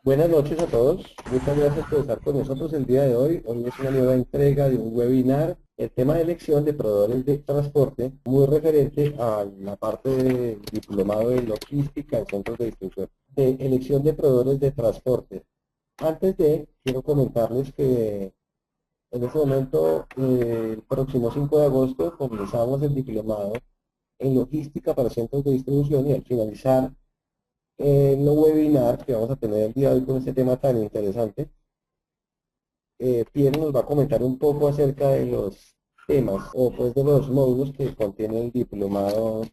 Buenas noches a todos. Muchas gracias por estar con nosotros el día de hoy. Hoy es una nueva entrega de un webinar. El tema de elección de proveedores de transporte, muy referente a la parte de diplomado de logística en centros de distribución. De elección de proveedores de transporte. Antes de, quiero comentarles que en este momento, el próximo 5 de agosto, comenzamos el diplomado en logística para centros de distribución y al finalizar los webinars que vamos a tener el día de hoy con este tema tan interesante, Pierre nos va a comentar un poco acerca de los temas o pues de los módulos que contiene el diplomado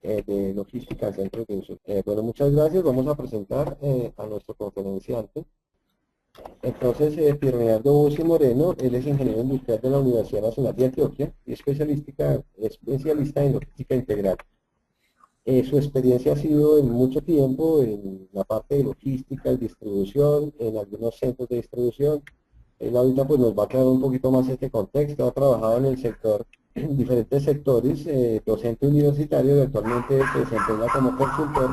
de logística en centros de uso. Bueno, muchas gracias. Vamos a presentar a nuestro conferenciante. Entonces, Pierre Leonardo Bussi Moreno, él es ingeniero industrial de la Universidad Nacional de Antioquia y especialista en logística integral. Su experiencia ha sido en mucho tiempo en la parte de logística y distribución, en algunos centros de distribución. Él ahorita pues nos va a aclarar un poquito más este contexto. Ha trabajado en el sector, en diferentes sectores, docente universitario y actualmente se desempeña como consultor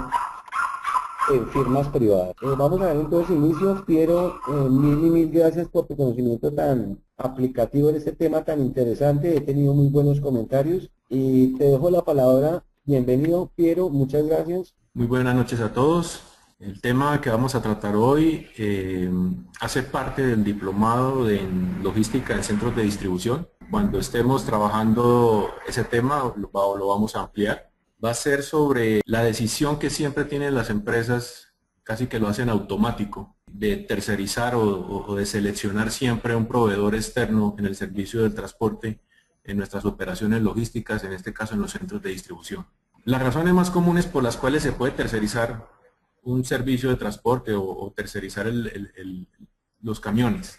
en firmas privadas. Vamos a ver entonces inicios. Piero, mil y mil gracias por tu conocimiento tan aplicativo en este tema tan interesante. He tenido muy buenos comentarios y te dejo la palabra. Bienvenido, Piero, muchas gracias. Muy buenas noches a todos. El tema que vamos a tratar hoy hace parte del diplomado en logística en centros de distribución. Cuando estemos trabajando ese tema lo vamos a ampliar. Va a ser sobre la decisión que siempre tienen las empresas, casi que lo hacen automático, de tercerizar o de seleccionar siempre un proveedor externo en el servicio del transporte en nuestras operaciones logísticas, en este caso en los centros de distribución. Las razones más comunes por las cuales se puede tercerizar un servicio de transporte o tercerizar los camiones.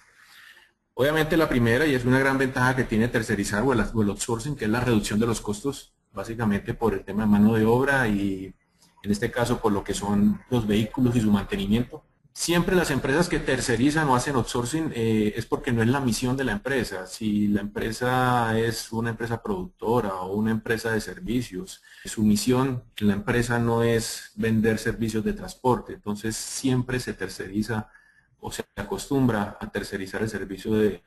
Obviamente la primera, y es una gran ventaja que tiene tercerizar o el outsourcing, que es la reducción de los costos, básicamente por el tema de mano de obra y en este caso por lo que son los vehículos y su mantenimiento. Siempre las empresas que tercerizan o hacen outsourcing es porque no es la misión de la empresa. Si la empresa es una empresa productora o una empresa de servicios, su misión en la empresa no es vender servicios de transporte. Entonces siempre se terceriza o se acostumbra a tercerizar el servicio de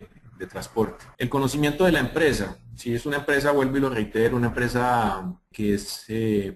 transporte. El conocimiento de la empresa, si es una empresa, vuelvo y lo reitero, una empresa que es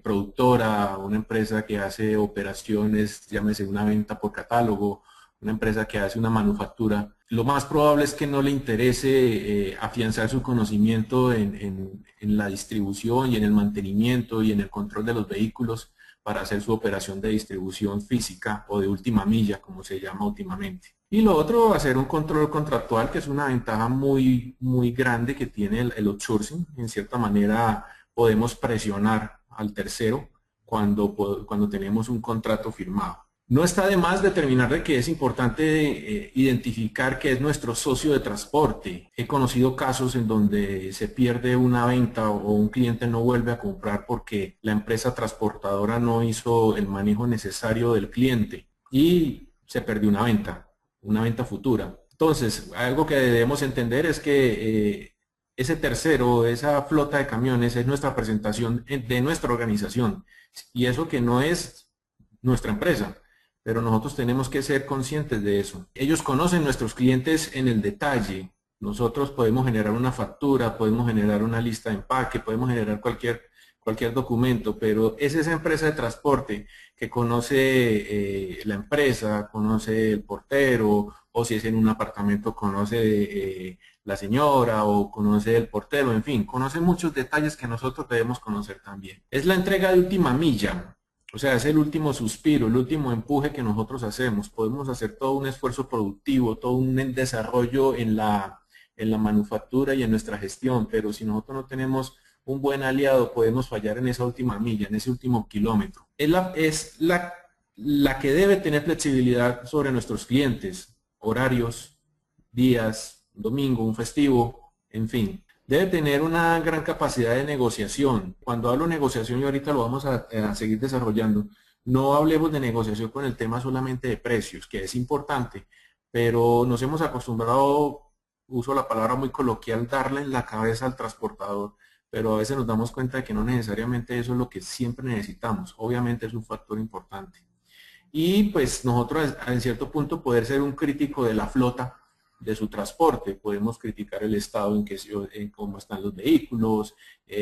productora, una empresa que hace operaciones, llámese una venta por catálogo, una empresa que hace una manufactura, lo más probable es que no le interese afianzar su conocimiento en la distribución y en el mantenimiento y en el control de los vehículos para hacer su operación de distribución física o de última milla, como se llama últimamente. Y lo otro, hacer un control contractual, que es una ventaja muy grande que tiene el outsourcing. En cierta manera podemos presionar al tercero cuando tenemos un contrato firmado. No está de más determinar de que es importante identificar que es nuestro socio de transporte. He conocido casos en donde se pierde una venta o un cliente no vuelve a comprar porque la empresa transportadora no hizo el manejo necesario del cliente y se perdió una venta futura. Entonces, algo que debemos entender es que ese tercero, esa flota de camiones es nuestra presentación de nuestra organización y eso que no es nuestra empresa, pero nosotros tenemos que ser conscientes de eso. Ellos conocen nuestros clientes en el detalle. Nosotros podemos generar una factura, podemos generar una lista de empaque, podemos generar cualquier documento, pero es esa empresa de transporte que conoce la empresa, conoce el portero, o si es en un apartamento conoce la señora o conoce el portero, en fin, conoce muchos detalles que nosotros debemos conocer también. Es la entrega de última milla. O sea, es el último suspiro, el último empuje que nosotros hacemos. Podemos hacer todo un esfuerzo productivo, todo un desarrollo en la manufactura y en nuestra gestión, pero si nosotros no tenemos un buen aliado, podemos fallar en esa última milla, en ese último kilómetro. Es la que debe tener flexibilidad sobre nuestros clientes, horarios, días, un domingo, un festivo, en fin. Debe tener una gran capacidad de negociación. Cuando hablo de negociación, y ahorita lo vamos a seguir desarrollando, no hablemos de negociación con el tema solamente de precios, que es importante, pero nos hemos acostumbrado, uso la palabra muy coloquial, darle en la cabeza al transportador, pero a veces nos damos cuenta de que no necesariamente eso es lo que siempre necesitamos. Obviamente es un factor importante. y pues nosotros en cierto punto poder ser un crítico de la flota de su transporte. Podemos criticar el estado en cómo están los vehículos,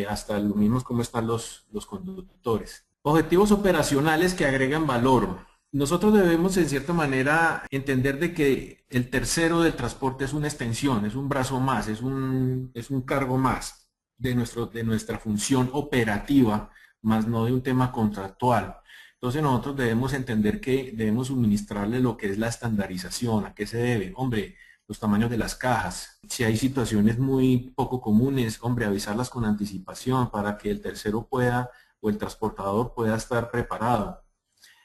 hasta lo mismo cómo están los conductores. Objetivos operacionales que agregan valor. Nosotros debemos en cierta manera entender de que el tercero del transporte es una extensión, es un brazo más, es un cargo más de nuestra función operativa, más no de un tema contractual. Entonces nosotros debemos entender que debemos suministrarle lo que es la estandarización, a qué se debe. Hombre, los tamaños de las cajas. Si hay situaciones muy poco comunes, hombre, avisarlas con anticipación para que el tercero pueda o el transportador pueda estar preparado.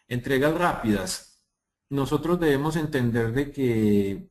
Entregas rápidas. Nosotros debemos entender de que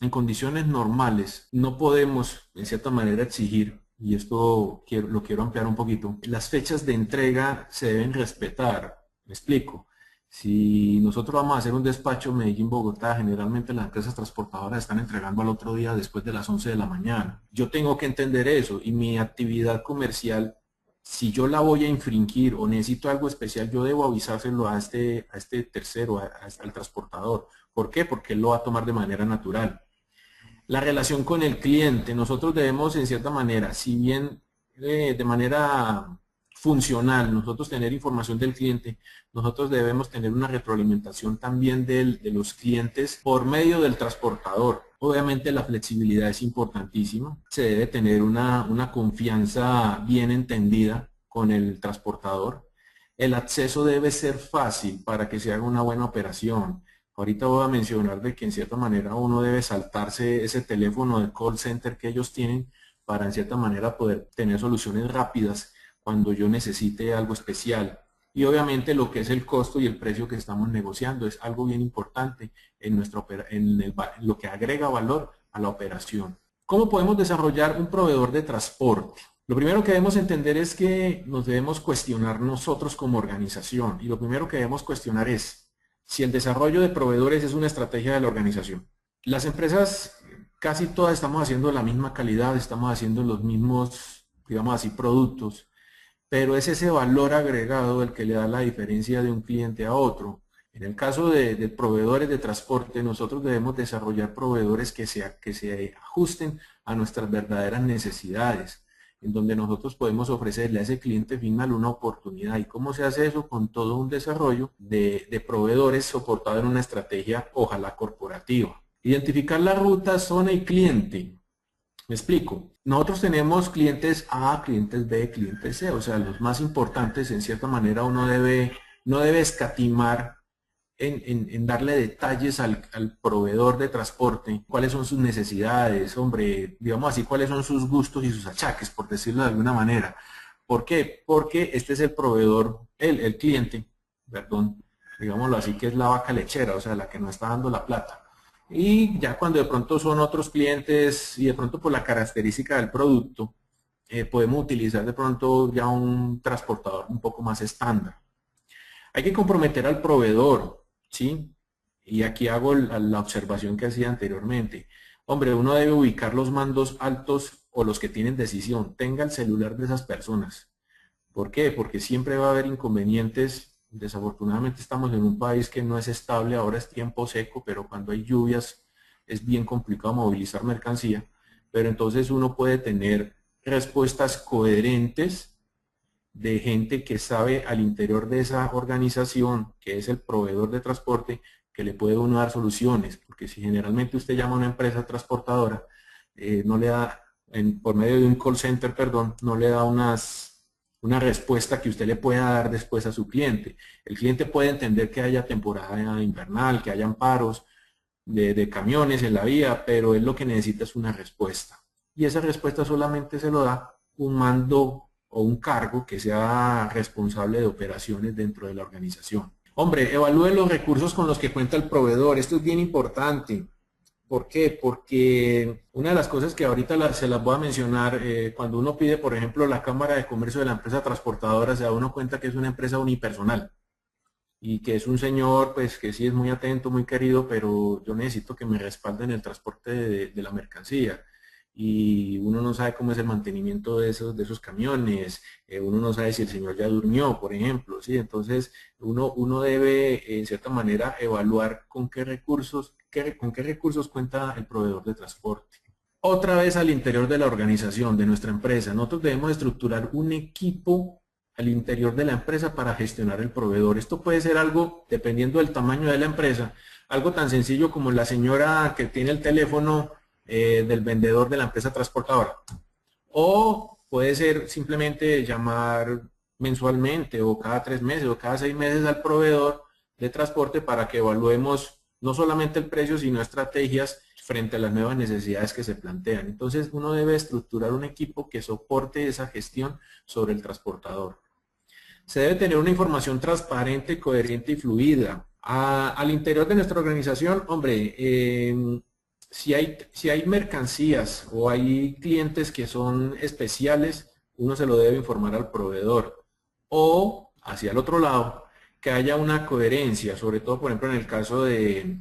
en condiciones normales no podemos, en cierta manera, exigir, y esto lo quiero ampliar un poquito, las fechas de entrega se deben respetar. Me explico. Si nosotros vamos a hacer un despacho Medellín-Bogotá, generalmente las empresas transportadoras están entregando al otro día después de las 11 de la mañana. Yo tengo que entender eso y mi actividad comercial, si yo la voy a infringir o necesito algo especial, yo debo avisárselo a este tercero, al transportador. ¿Por qué? Porque él lo va a tomar de manera natural. La relación con el cliente, nosotros debemos en cierta manera, si bien de manera funcional, nosotros tener información del cliente, nosotros debemos tener una retroalimentación también de los clientes por medio del transportador. Obviamente la flexibilidad es importantísima, se debe tener una confianza bien entendida con el transportador. El acceso debe ser fácil para que se haga una buena operación. Ahorita voy a mencionar de que en cierta manera uno debe saltarse ese teléfono de call center que ellos tienen para en cierta manera poder tener soluciones rápidas cuando yo necesite algo especial. Y obviamente lo que es el costo y el precio que estamos negociando es algo bien importante en lo que agrega valor a la operación. ¿Cómo podemos desarrollar un proveedor de transporte? Lo primero que debemos entender es que nos debemos cuestionar nosotros como organización y lo primero que debemos cuestionar es si el desarrollo de proveedores es una estrategia de la organización. Las empresas casi todas estamos haciendo la misma calidad, estamos haciendo los mismos, digamos así, productos, pero es ese valor agregado el que le da la diferencia de un cliente a otro. En el caso de proveedores de transporte, nosotros debemos desarrollar proveedores que se ajusten a nuestras verdaderas necesidades, en donde nosotros podemos ofrecerle a ese cliente final una oportunidad. ¿Y cómo se hace eso? Con todo un desarrollo de proveedores soportado en una estrategia, ojalá corporativa. Identificar la ruta, zona y cliente. Me explico. Nosotros tenemos clientes A, clientes B, clientes C, o sea, los más importantes, en cierta manera uno no debe escatimar en darle detalles al proveedor de transporte, cuáles son sus necesidades, hombre, digamos así, cuáles son sus gustos y sus achaques, por decirlo de alguna manera. ¿Por qué? Porque este es el proveedor, el cliente, perdón, digámoslo así, que es la vaca lechera, o sea, la que nos está dando la plata. Y ya cuando de pronto son otros clientes y de pronto por la característica del producto, podemos utilizar de pronto ya un transportador un poco más estándar. Hay que comprometer al proveedor, ¿sí? Y aquí hago la observación que hacía anteriormente. Hombre, uno debe ubicar los mandos altos o los que tienen decisión. Tenga el celular de esas personas. ¿Por qué? Porque siempre va a haber inconvenientes. Desafortunadamente estamos en un país que no es estable, ahora es tiempo seco, pero cuando hay lluvias es bien complicado movilizar mercancía. Pero entonces uno puede tener respuestas coherentes de gente que sabe al interior de esa organización, que es el proveedor de transporte, que le puede uno dar soluciones, porque si generalmente usted llama a una empresa transportadora, no le da, por medio de un call center, perdón, no le da una respuesta que usted le pueda dar después a su cliente. El cliente puede entender que haya temporada invernal, que hayan paros de camiones en la vía, pero él lo que necesita es una respuesta. Y esa respuesta solamente se lo da un mando o un cargo que sea responsable de operaciones dentro de la organización. Hombre, evalúe los recursos con los que cuenta el proveedor. Esto es bien importante. ¿Por qué? Porque una de las cosas que ahorita se las voy a mencionar, cuando uno pide, por ejemplo, la Cámara de Comercio de la empresa transportadora, se da uno cuenta que es una empresa unipersonal y que es un señor, pues que sí es muy atento, muy querido, pero yo necesito que me respalden el transporte de la mercancía. y uno no sabe cómo es el mantenimiento de esos camiones, uno no sabe si el señor ya durmió, por ejemplo, ¿sí? Entonces uno debe, en cierta manera, evaluar con qué recursos, con qué recursos cuenta el proveedor de transporte. Otra vez al interior de la organización, de nuestra empresa, nosotros debemos estructurar un equipo al interior de la empresa para gestionar el proveedor. Esto puede ser algo, dependiendo del tamaño de la empresa, algo tan sencillo como la señora que tiene el teléfono del vendedor de la empresa transportadora. O puede ser simplemente llamar mensualmente o cada 3 meses o cada 6 meses al proveedor de transporte para que evaluemos no solamente el precio, sino estrategias frente a las nuevas necesidades que se plantean. Entonces uno debe estructurar un equipo que soporte esa gestión sobre el transportador. Se debe tener una información transparente, coherente y fluida. Al interior de nuestra organización, hombre, si hay mercancías o hay clientes que son especiales, uno se lo debe informar al proveedor. O, hacia el otro lado, que haya una coherencia, sobre todo, por ejemplo, en el caso de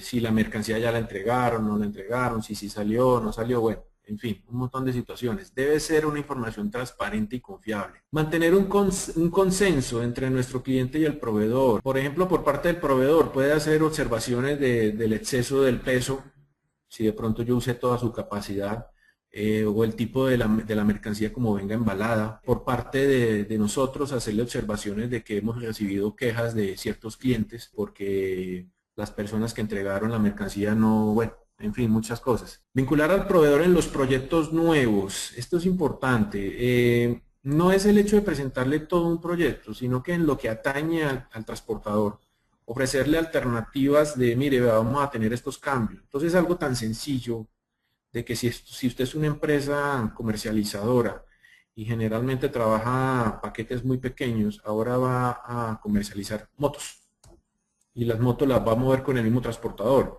si la mercancía ya la entregaron, no la entregaron, si salió, no salió, bueno, en fin, un montón de situaciones. Debe ser una información transparente y confiable. Mantener un consenso entre nuestro cliente y el proveedor. Por ejemplo, por parte del proveedor puede hacer observaciones del exceso del peso, si de pronto yo usé toda su capacidad, o el tipo de la mercancía como venga embalada. Por parte de nosotros, hacerle observaciones de que hemos recibido quejas de ciertos clientes porque las personas que entregaron la mercancía no, bueno, en fin, muchas cosas. Vincular al proveedor en los proyectos nuevos. Esto es importante. No es el hecho de presentarle todo un proyecto, sino que en lo que atañe al transportador, ofrecerle alternativas de, mire, vamos a tener estos cambios. Entonces, algo tan sencillo de que si usted es una empresa comercializadora y generalmente trabaja paquetes muy pequeños, ahora va a comercializar motos y las motos las va a mover con el mismo transportador.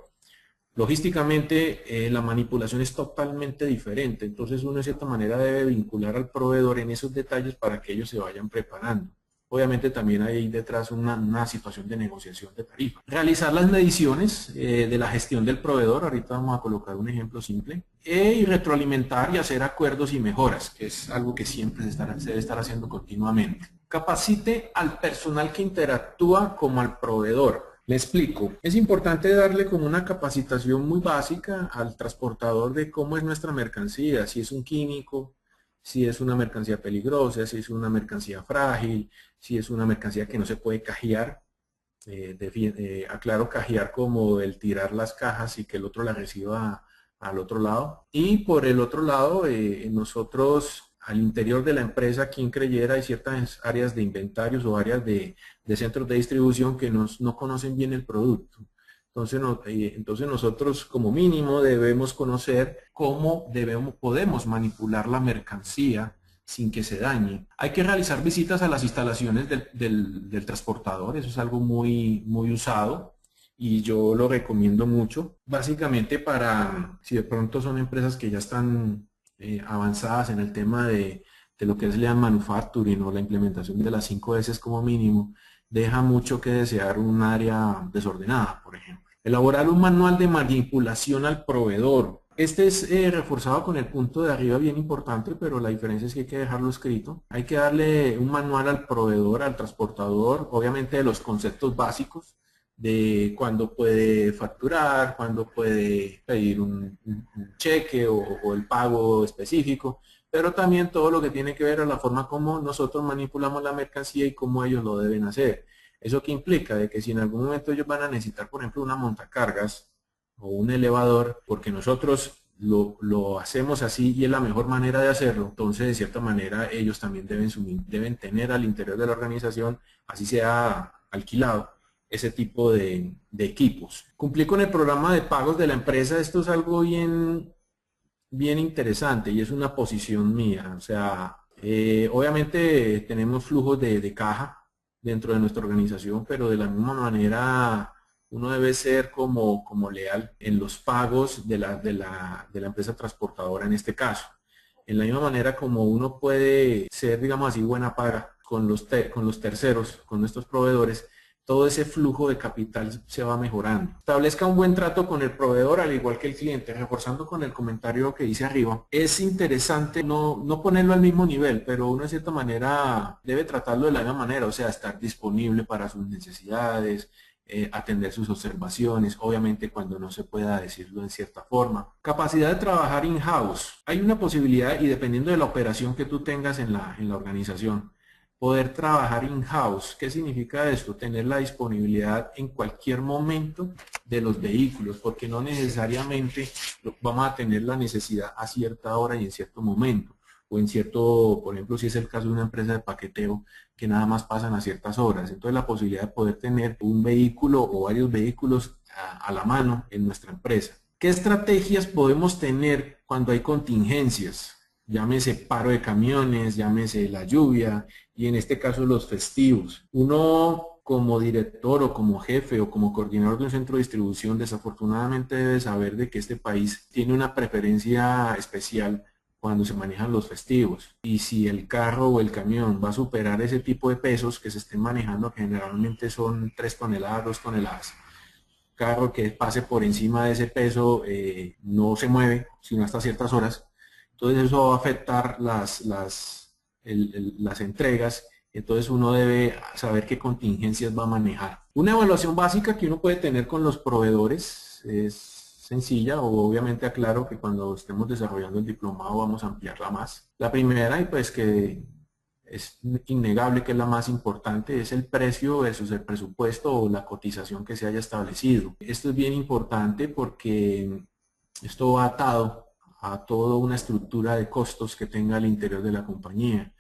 Logísticamente, la manipulación es totalmente diferente, entonces uno de cierta manera debe vincular al proveedor en esos detalles para que ellos se vayan preparando. Obviamente también hay detrás una situación de negociación de tarifa. Realizar las mediciones de la gestión del proveedor, ahorita vamos a colocar un ejemplo simple, y retroalimentar y hacer acuerdos y mejoras, que es algo que siempre se debe estar haciendo continuamente. Capacite al personal que interactúa como al proveedor. Le explico. Es importante darle como una capacitación muy básica al transportador de cómo es nuestra mercancía, si es un químico, si es una mercancía peligrosa, si es una mercancía frágil, si es una mercancía que no se puede cajear. Aclaro cajear como el tirar las cajas y que el otro la reciba al otro lado. Y por el otro lado, nosotros al interior de la empresa, quien creyera, hay ciertas áreas de inventarios o áreas de centros de distribución que no conocen bien el producto. Entonces nosotros como mínimo debemos conocer cómo podemos manipular la mercancía sin que se dañe. Hay que realizar visitas a las instalaciones del transportador, eso es algo muy usado y yo lo recomiendo mucho. Básicamente si de pronto son empresas que ya están avanzadas en el tema de lo que es Lean Manufacturing o la implementación de las 5S como mínimo, deja mucho que desear un área desordenada, por ejemplo. Elaborar un manual de manipulación al proveedor. Este es reforzado con el punto de arriba bien importante, pero la diferencia es que hay que dejarlo escrito. Hay que darle un manual al proveedor, al transportador, obviamente de los conceptos básicos, de cuándo puede facturar, cuándo puede pedir un cheque o el pago específico, pero también todo lo que tiene que ver a la forma como nosotros manipulamos la mercancía y cómo ellos lo deben hacer. ¿Eso qué implica? De que si en algún momento ellos van a necesitar, por ejemplo, una montacargas o un elevador, porque nosotros lo hacemos así y es la mejor manera de hacerlo, entonces de cierta manera ellos también deben tener al interior de la organización, así sea alquilado, ese tipo de equipos. Cumplir con el programa de pagos de la empresa, esto es algo bien interesante y es una posición mía. O sea, obviamente tenemos flujos de caja dentro de nuestra organización, pero de la misma manera uno debe ser como leal en los pagos de la empresa transportadora en este caso. En la misma manera como uno puede ser, digamos así, buena paga con los terceros, con nuestros proveedores, todo ese flujo de capital se va mejorando. Establezca un buen trato con el proveedor al igual que el cliente, reforzando con el comentario que dice arriba. Es interesante no ponerlo al mismo nivel, pero uno de cierta manera debe tratarlo de la misma manera, o sea, estar disponible para sus necesidades, atender sus observaciones, obviamente cuando no se pueda decirlo en cierta forma. Capacidad de trabajar in-house. Hay una posibilidad y dependiendo de la operación que tú tengas en la organización, poder trabajar in-house. ¿Qué significa esto? Tener la disponibilidad en cualquier momento de los vehículos, porque no necesariamente vamos a tener la necesidad a cierta hora y en cierto momento, o en cierto, por ejemplo, si es el caso de una empresa de paqueteo, que nada más pasan a ciertas horas. Entonces la posibilidad de poder tener un vehículo o varios vehículos a la mano en nuestra empresa. ¿Qué estrategias podemos tener cuando hay contingencias? Llámese paro de camiones, llámese la lluvia y en este caso los festivos. Uno como director o como jefe o como coordinador de un centro de distribución desafortunadamente debe saber de que este país tiene una preferencia especial cuando se manejan los festivos y si el carro o el camión va a superar ese tipo de pesos que se estén manejando, que generalmente son 3 toneladas, 2 toneladas, carro que pase por encima de ese peso no se mueve sino hasta ciertas horas. Entonces eso va a afectar las entregas, entonces uno debe saber qué contingencias va a manejar. Una evaluación básica que uno puede tener con los proveedores es sencilla, o obviamente aclaro que cuando estemos desarrollando el diplomado vamos a ampliarla más. La primera, y pues que es innegable que es la más importante, es el precio versus el presupuesto o la cotización que se haya establecido. Esto es bien importante porque esto va atado a toda una estructura de costos que tenga al interior de la compañía.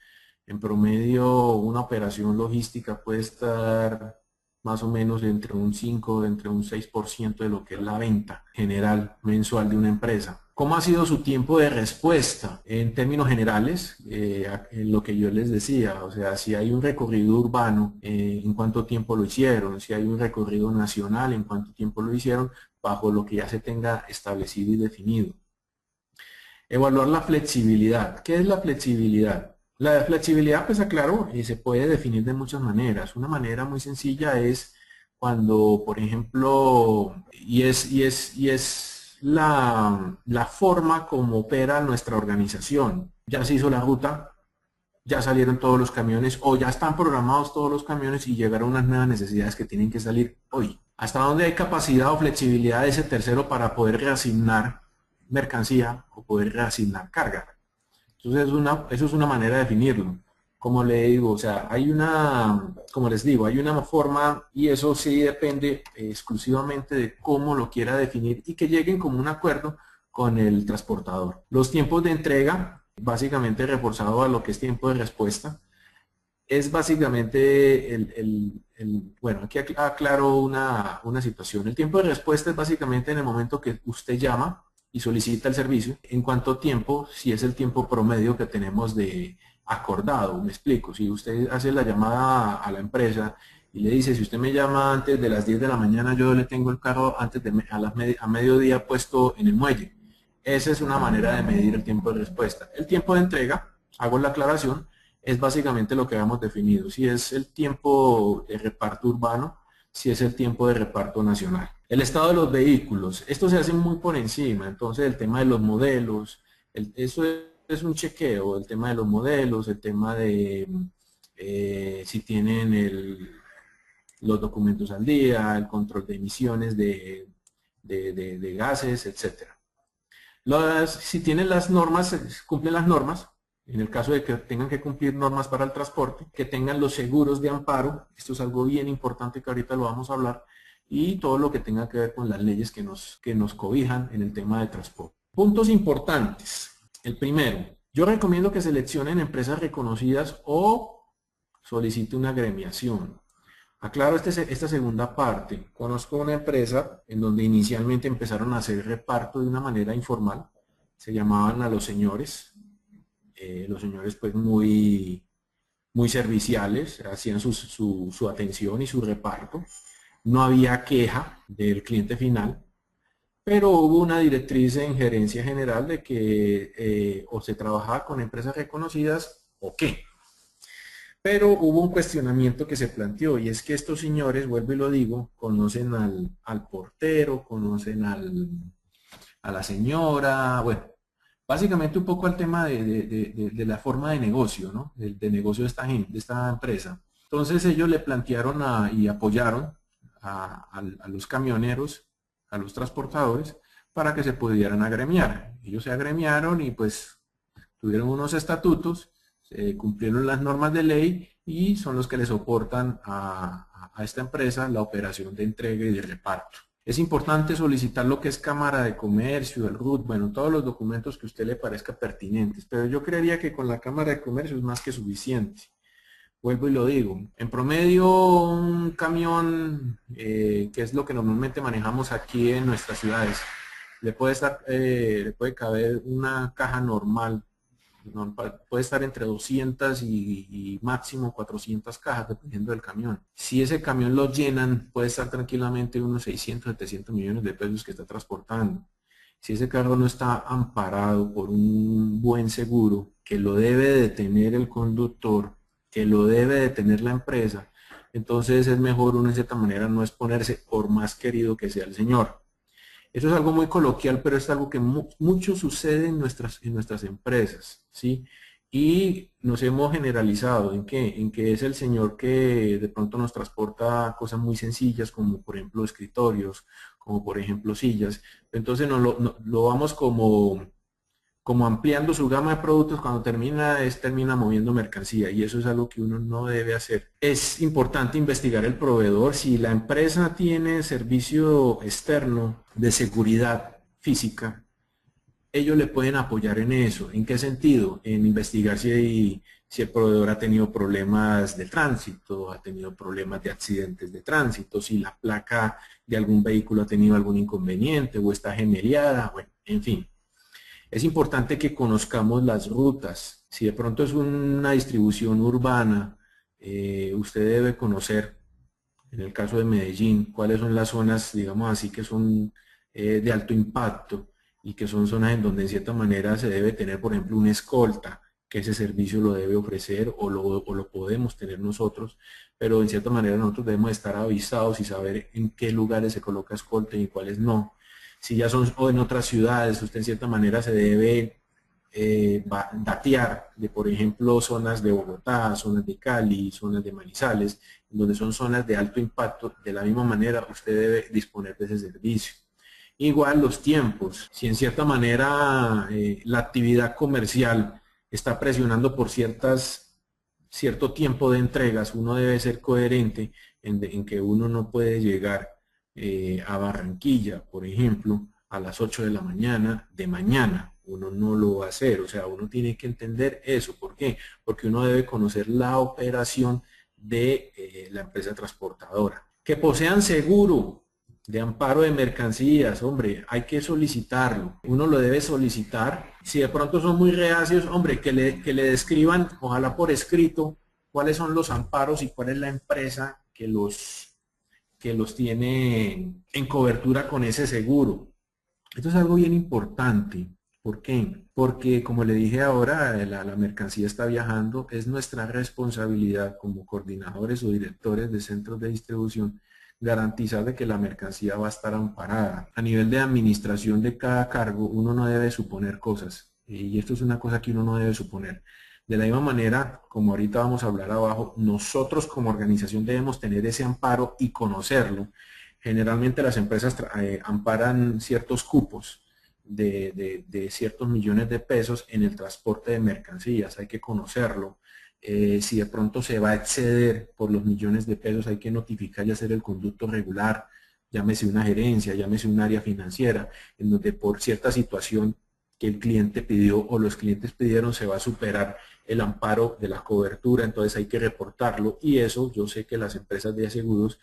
En promedio, una operación logística puede estar más o menos entre un 5, entre un 6% de lo que es la venta general mensual de una empresa. ¿Cómo ha sido su tiempo de respuesta? En términos generales, en lo que yo les decía, o sea, si hay un recorrido urbano, ¿en cuánto tiempo lo hicieron? Si hay un recorrido nacional, ¿en cuánto tiempo lo hicieron? Bajo lo que ya se tenga establecido y definido. Evaluar la flexibilidad. ¿Qué es la flexibilidad? La flexibilidad, pues aclaro, se puede definir de muchas maneras. Una manera muy sencilla es cuando, por ejemplo, y es la forma como opera nuestra organización. Ya se hizo la ruta, ya salieron todos los camiones o ya están programados todos los camiones y llegaron unas nuevas necesidades que tienen que salir hoy. ¿Hasta dónde hay capacidad o flexibilidad de ese tercero para poder reasignar mercancía o poder reasignar carga? Entonces eso es una manera de definirlo. Como le digo, o sea, como les digo, hay una forma y eso sí depende exclusivamente de cómo lo quiera definir y que lleguen como un acuerdo con el transportador. Los tiempos de entrega, básicamente reforzado a lo que es tiempo de respuesta, es básicamente bueno, aquí aclaro una situación. El tiempo de respuesta es básicamente en el momento que usted llama y solicita el servicio, en cuánto tiempo, si es el tiempo promedio que tenemos de acordado. Me explico, si usted hace la llamada a la empresa y le dice, si usted me llama antes de las 10 de la mañana, yo le tengo el carro antes a mediodía puesto en el muelle. Esa es una manera de medir el tiempo de respuesta. El tiempo de entrega, hago la aclaración, es básicamente lo que habíamos definido. Si es el tiempo de reparto urbano, si es el tiempo de reparto nacional. El estado de los vehículos, esto se hace muy por encima, entonces el tema de los modelos, eso es un chequeo, el tema de los modelos, el tema de si tienen los documentos al día, el control de emisiones de gases, etcétera. Si tienen las normas, cumplen las normas, en el caso de que tengan que cumplir normas para el transporte, que tengan los seguros de amparo, esto es algo bien importante que ahorita lo vamos a hablar, y todo lo que tenga que ver con las leyes que nos cobijan en el tema de transporte. Puntos importantes. El primero, yo recomiendo que seleccionen empresas reconocidas o solicite una agremiación. Aclaro esta segunda parte. Conozco una empresa en donde inicialmente empezaron a hacer reparto de una manera informal. Se llamaban a los señores pues muy serviciales, hacían su atención y su reparto. No había queja del cliente final, pero hubo una directriz en gerencia general de que o se trabajaba con empresas reconocidas o qué. Pero hubo un cuestionamiento que se planteó y es que estos señores, vuelvo y lo digo, conocen al portero, conocen a la señora, bueno, básicamente un poco al tema de la forma de negocio, ¿no? De negocio de esta gente, de esta empresa. Entonces ellos le plantearon y apoyaron a los camioneros, a los transportadores, para que se pudieran agremiar. Ellos se agremiaron y pues tuvieron unos estatutos, cumplieron las normas de ley y son los que le soportan a esta empresa la operación de entrega y de reparto. Es importante solicitar lo que es Cámara de Comercio, el RUT, bueno, todos los documentos que a usted le parezca pertinentes, pero yo creería que con la Cámara de Comercio es más que suficiente. Vuelvo y lo digo, en promedio un camión, que es lo que normalmente manejamos aquí en nuestras ciudades, le puede caber una caja normal, puede estar entre 200 y máximo 400 cajas dependiendo del camión. Si ese camión lo llenan, puede estar tranquilamente unos 600, 700 millones de pesos que está transportando. Si ese carro no está amparado por un buen seguro, que lo debe de tener el conductor, que lo debe de tener la empresa, entonces es mejor uno de cierta manera no exponerse por más querido que sea el señor. Eso es algo muy coloquial, pero es algo que mucho sucede en nuestras empresas, ¿sí? Y nos hemos generalizado en que es el señor que de pronto nos transporta cosas muy sencillas, como por ejemplo escritorios, como por ejemplo sillas. Entonces lo vamos como ampliando su gama de productos, cuando termina moviendo mercancía y eso es algo que uno no debe hacer. Es importante investigar el proveedor. Si la empresa tiene servicio externo de seguridad física, ellos le pueden apoyar en eso. ¿En qué sentido? En investigar si el proveedor ha tenido problemas de tránsito, ha tenido problemas de accidentes de tránsito, si la placa de algún vehículo ha tenido algún inconveniente o está generiada, bueno, en fin. Es importante que conozcamos las rutas. Si de pronto es una distribución urbana, usted debe conocer, en el caso de Medellín, cuáles son las zonas, digamos así, que son de alto impacto y que son zonas en donde en cierta manera se debe tener, por ejemplo, una escolta, que ese servicio lo debe ofrecer o lo podemos tener nosotros, pero en cierta manera nosotros debemos estar avisados y saber en qué lugares se coloca escolta y en cuáles no. Si ya son o en otras ciudades, usted en cierta manera se debe datear de, por ejemplo, zonas de Bogotá, zonas de Cali, zonas de Manizales, donde son zonas de alto impacto. De la misma manera, usted debe disponer de ese servicio. Igual los tiempos. Si en cierta manera la actividad comercial está presionando por cierto tiempo de entregas, uno debe ser coherente en que uno no puede llegar a Barranquilla, por ejemplo, a las 8 de la mañana de mañana. Uno no lo va a hacer, o sea, uno tiene que entender eso. ¿Por qué? Porque uno debe conocer la operación de la empresa transportadora. Que posean seguro de amparo de mercancías, hombre, hay que solicitarlo. Uno lo debe solicitar. Si de pronto son muy reacios, hombre, que le describan, ojalá por escrito, cuáles son los amparos y cuál es la empresa que los tiene en cobertura con ese seguro. Esto es algo bien importante. ¿Por qué? Porque, como le dije ahora, la mercancía está viajando. Es nuestra responsabilidad como coordinadores o directores de centros de distribución garantizar de que la mercancía va a estar amparada. A nivel de administración de cada cargo, uno no debe suponer cosas. Y esto es una cosa que uno no debe suponer. De la misma manera, como ahorita vamos a hablar abajo, nosotros como organización debemos tener ese amparo y conocerlo. Generalmente las empresas amparan ciertos cupos de ciertos millones de pesos en el transporte de mercancías, hay que conocerlo. Si de pronto se va a exceder por los millones de pesos, hay que notificar y hacer el conducto regular, llámese una gerencia, llámese un área financiera, en donde por cierta situación que el cliente pidió o los clientes pidieron se va a superar el amparo de la cobertura, entonces hay que reportarlo y eso yo sé que las empresas de seguros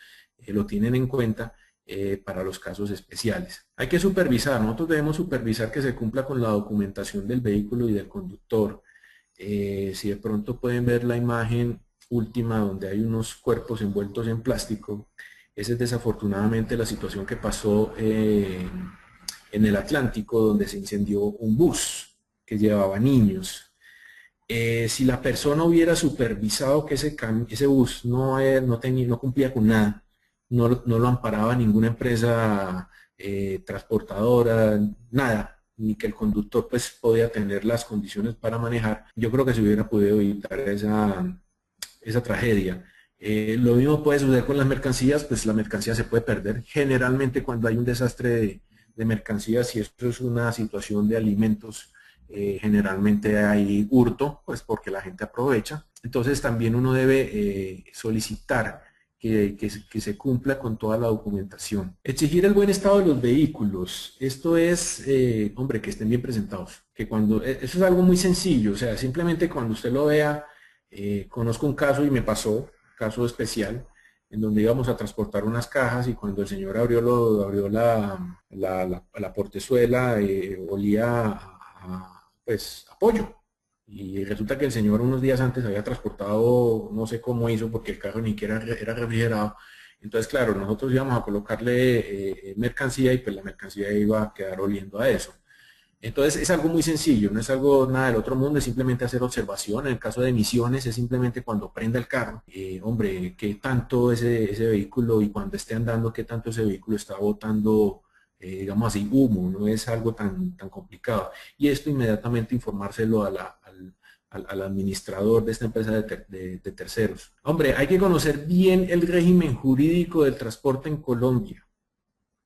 lo tienen en cuenta para los casos especiales. Hay que supervisar, nosotros debemos supervisar que se cumpla con la documentación del vehículo y del conductor. Si de pronto pueden ver la imagen última donde hay unos cuerpos envueltos en plástico, esa es desafortunadamente la situación que pasó en el Atlántico, donde se incendió un bus que llevaba niños. Si la persona hubiera supervisado que ese bus no cumplía con nada, no lo amparaba ninguna empresa transportadora, nada, ni que el conductor pues podía tener las condiciones para manejar, yo creo que se hubiera podido evitar esa tragedia. Lo mismo puede suceder con las mercancías, pues la mercancía se puede perder. Generalmente cuando hay un desastre de mercancías, y esto es una situación de alimentos, generalmente hay hurto, pues porque la gente aprovecha. Entonces también uno debe solicitar que se cumpla con toda la documentación. Exigir el buen estado de los vehículos. Esto es, hombre, que estén bien presentados. Eso es algo muy sencillo, o sea, simplemente cuando usted lo vea, conozco un caso y me pasó, caso especial, en donde íbamos a transportar unas cajas y cuando el señor abrió la portezuela, olía pues, a pollo. Y resulta que el señor unos días antes había transportado, no sé cómo hizo, porque el carro ni siquiera era refrigerado. Entonces, claro, nosotros íbamos a colocarle mercancía y pues la mercancía iba a quedar oliendo a eso. Entonces es algo muy sencillo, no es algo nada del otro mundo, es simplemente hacer observación. En el caso de emisiones es simplemente cuando prenda el carro, hombre, qué tanto ese vehículo y cuando esté andando, qué tanto ese vehículo está botando, digamos así, humo, no es algo tan complicado. Y esto inmediatamente informárselo al administrador de esta empresa de terceros. Hombre, hay que conocer bien el régimen jurídico del transporte en Colombia.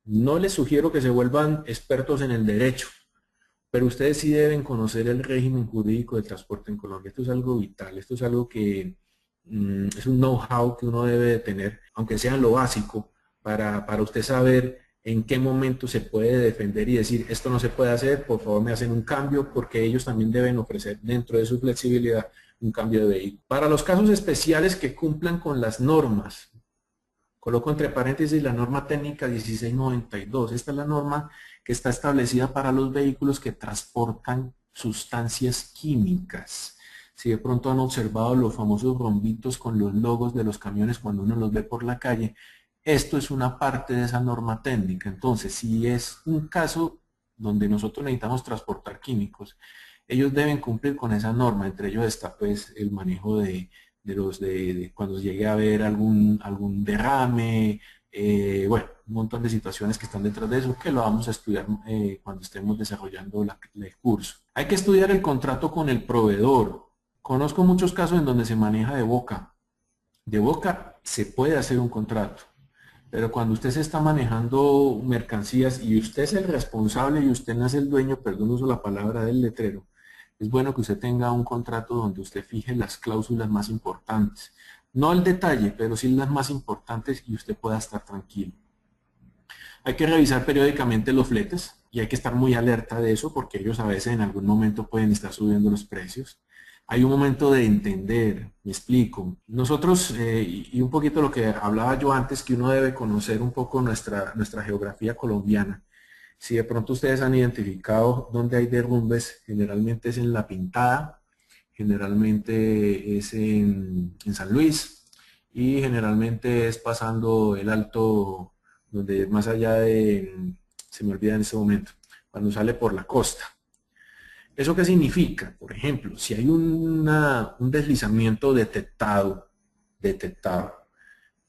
No les sugiero que se vuelvan expertos en el derecho, pero ustedes sí deben conocer el régimen jurídico del transporte en Colombia. Esto es algo vital, esto es algo que es un know-how que uno debe de tener, aunque sea en lo básico, para usted saber en qué momento se puede defender y decir, esto no se puede hacer, por favor me hacen un cambio, porque ellos también deben ofrecer dentro de su flexibilidad un cambio de vehículo. Para los casos especiales que cumplan con las normas, coloco entre paréntesis la norma técnica 1692. Esta es la norma que está establecida para los vehículos que transportan sustancias químicas. Si de pronto han observado los famosos rombitos con los logos de los camiones cuando uno los ve por la calle, esto es una parte de esa norma técnica. Entonces, si es un caso donde nosotros necesitamos transportar químicos, ellos deben cumplir con esa norma. Entre ellos está pues el manejo de cuando llegue a haber algún derrame, bueno, un montón de situaciones que están detrás de eso que lo vamos a estudiar cuando estemos desarrollando el curso. Hay que estudiar el contrato con el proveedor. Conozco muchos casos en donde se maneja de boca. De boca se puede hacer un contrato, pero cuando usted se está manejando mercancías y usted es el responsable y usted no es el dueño, perdón, uso la palabra del letrero, es bueno que usted tenga un contrato donde usted fije las cláusulas más importantes. No el detalle, pero sí las más importantes y usted pueda estar tranquilo. Hay que revisar periódicamente los fletes y hay que estar muy alerta de eso porque ellos a veces en algún momento pueden estar subiendo los precios. Hay un momento de entender, me explico. Nosotros, y un poquito lo que hablaba yo antes, que uno debe conocer un poco nuestra geografía colombiana. Si de pronto ustedes han identificado dónde hay derrumbes, generalmente es en La Pintada, generalmente es en San Luis y generalmente es pasando el Alto, donde más allá se me olvida en este momento, cuando sale por la costa. ¿Eso qué significa? Por ejemplo, si hay un deslizamiento detectado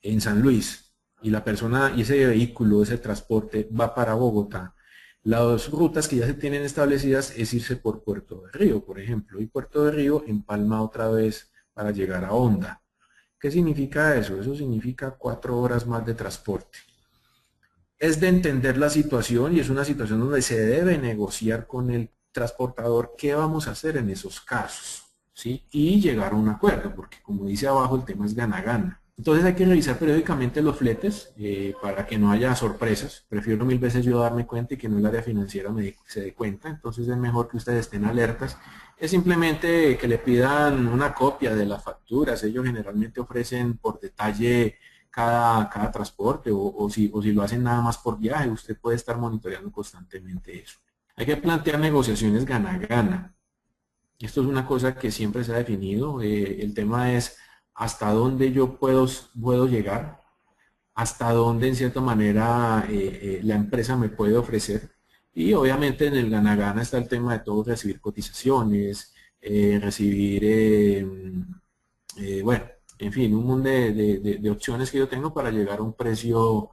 en San Luis y la persona y ese vehículo, ese transporte va para Bogotá, las rutas que ya se tienen establecidas es irse por Puerto de Río, por ejemplo, y Puerto de Río empalma otra vez para llegar a Honda. ¿Qué significa eso? Eso significa 4 horas más de transporte. Es de entender la situación y es una situación donde se debe negociar con el transportador qué vamos a hacer en esos casos, ¿sí? Y llegar a un acuerdo, porque como dice abajo, el tema es gana-gana. Entonces hay que revisar periódicamente los fletes para que no haya sorpresas. Prefiero 1000 veces yo darme cuenta y que no el área financiera se dé cuenta. Entonces es mejor que ustedes estén alertas. Es simplemente que le pidan una copia de las facturas. Ellos generalmente ofrecen por detalle cada transporte o si lo hacen nada más por viaje, usted puede estar monitoreando constantemente eso. Hay que plantear negociaciones gana-gana. Esto es una cosa que siempre se ha definido. El tema es hasta dónde yo puedo llegar, hasta dónde en cierta manera la empresa me puede ofrecer. Y obviamente en el gana-gana está el tema de todos recibir cotizaciones, recibir, bueno, en fin, un montón de opciones que yo tengo para llegar a un precio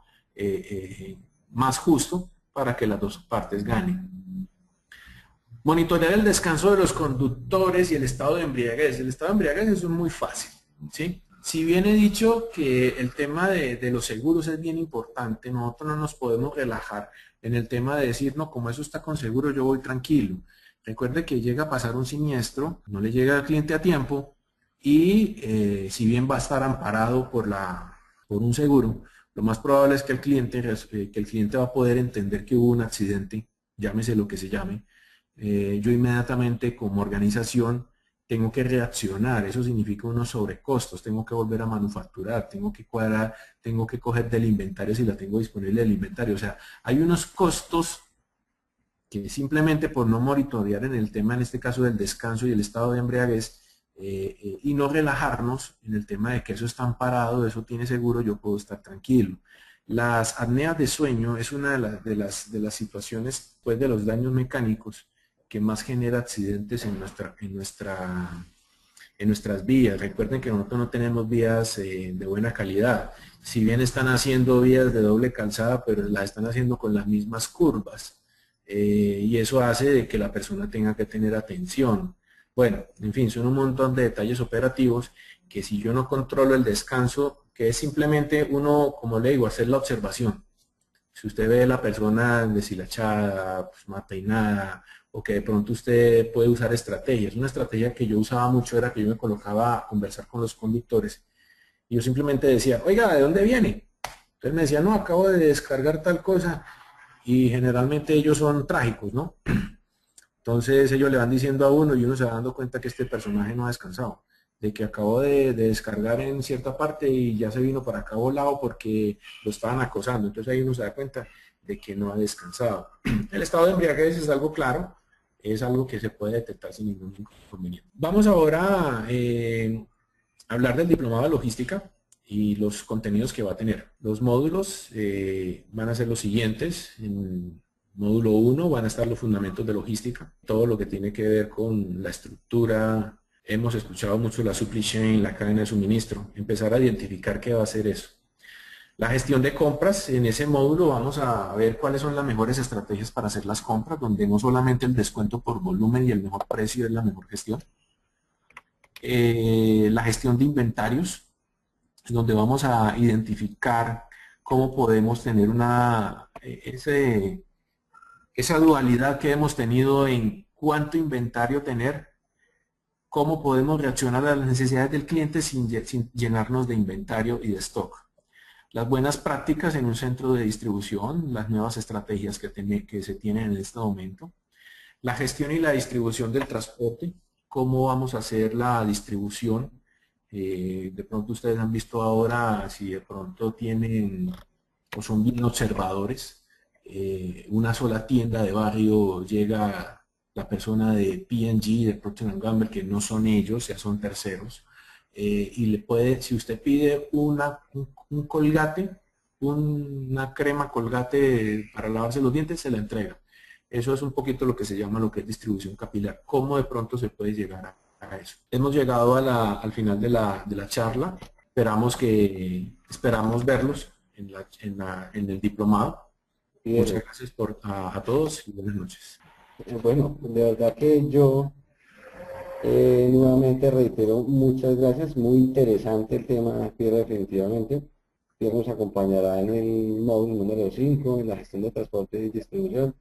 más justo para que las dos partes ganen. Monitorear el descanso de los conductores y el estado de embriaguez. El estado de embriaguez es muy fácil, ¿sí? Si bien he dicho que el tema de los seguros es bien importante, nosotros no nos podemos relajar en el tema de decir, no, como eso está con seguro, yo voy tranquilo. Recuerde que llega a pasar un siniestro, no le llega al cliente a tiempo y si bien va a estar amparado por un seguro, lo más probable es que el cliente va a poder entender que hubo un accidente, llámese lo que se llame. Yo inmediatamente como organización tengo que reaccionar, eso significa unos sobrecostos, tengo que volver a manufacturar, tengo que cuadrar, tengo que coger del inventario si la tengo disponible del inventario, o sea, hay unos costos que simplemente por no monitorear en el tema, en este caso del descanso y el estado de embriaguez, y no relajarnos en el tema de que eso está amparado, eso tiene seguro, yo puedo estar tranquilo. Las apneas de sueño es una de las situaciones, pues, de los daños mecánicos que más genera accidentes en nuestras vías. Recuerden que nosotros no tenemos vías de buena calidad. Si bien están haciendo vías de doble calzada, pero las están haciendo con las mismas curvas. Y eso hace de que la persona tenga que tener atención. Bueno, en fin, son un montón de detalles operativos que si yo no controlo el descanso, que es simplemente uno, como le digo, hacer la observación. Si usted ve a la persona deshilachada, pues, mal peinada, o que de pronto usted puede usar estrategias. Una estrategia que yo usaba mucho era que yo me colocaba a conversar con los conductores y yo simplemente decía, oiga, ¿de dónde viene? Entonces me decía, no, acabo de descargar tal cosa y generalmente ellos son trágicos, ¿no? Entonces ellos le van diciendo a uno y uno se va dando cuenta que este personaje no ha descansado, de que acabó de descargar en cierta parte y ya se vino para acá volado porque lo estaban acosando. Entonces ahí uno se da cuenta de que no ha descansado. El estado de embriaguez es algo claro, es algo que se puede detectar sin ningún inconveniente. Vamos ahora a hablar del diplomado de logística y los contenidos que va a tener. Los módulos van a ser los siguientes. En módulo 1 van a estar los fundamentos de logística, todo lo que tiene que ver con la estructura. Hemos escuchado mucho la supply chain, la cadena de suministro, empezar a identificar qué va a ser eso. La gestión de compras, en ese módulo vamos a ver cuáles son las mejores estrategias para hacer las compras, donde no solamente el descuento por volumen y el mejor precio es la mejor gestión. La gestión de inventarios, donde vamos a identificar cómo podemos tener esa dualidad que hemos tenido en cuánto inventario tener, cómo podemos reaccionar a las necesidades del cliente sin llenarnos de inventario y de stock. Las buenas prácticas en un centro de distribución, las nuevas estrategias que se tienen en este momento, la gestión y la distribución del transporte, cómo vamos a hacer la distribución. De pronto ustedes han visto ahora, si de pronto tienen o son bien observadores, una sola tienda de barrio llega la persona de P&G, de Procter & Gamble, que no son ellos, ya son terceros, y le puede, si usted pide un colgate, una crema colgate para lavarse los dientes, se la entrega. Eso es un poquito lo que se llama lo que es distribución capilar. ¿Cómo de pronto se puede llegar a eso? Hemos llegado al final de la charla. Esperamos verlos en el diplomado. Muchas gracias a todos y buenas noches. Bueno, de verdad que yo nuevamente reitero muchas gracias, muy interesante el tema, Pierre, definitivamente. Pierre nos acompañará en el módulo número 5 en la gestión de transporte y distribución.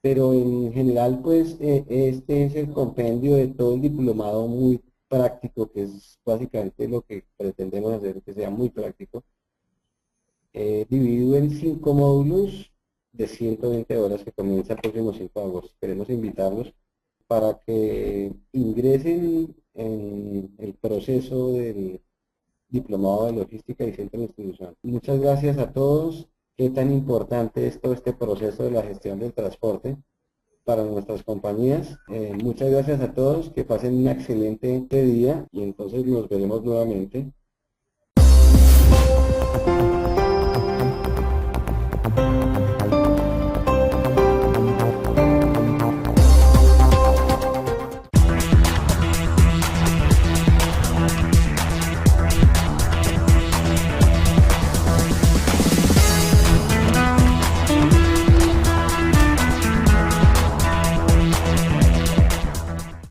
Pero en general, pues, este es el compendio de todo el diplomado muy práctico, que es básicamente lo que pretendemos hacer, que sea muy práctico, dividido en 5 módulos de 120 horas que comienza el próximo 5 de agosto. Queremos invitarlos para que ingresen en el proceso del diplomado de logística y centro de distribución. Muchas gracias a todos. Qué tan importante es todo este proceso de la gestión del transporte para nuestras compañías. Muchas gracias a todos, que pasen un excelente día y entonces nos veremos nuevamente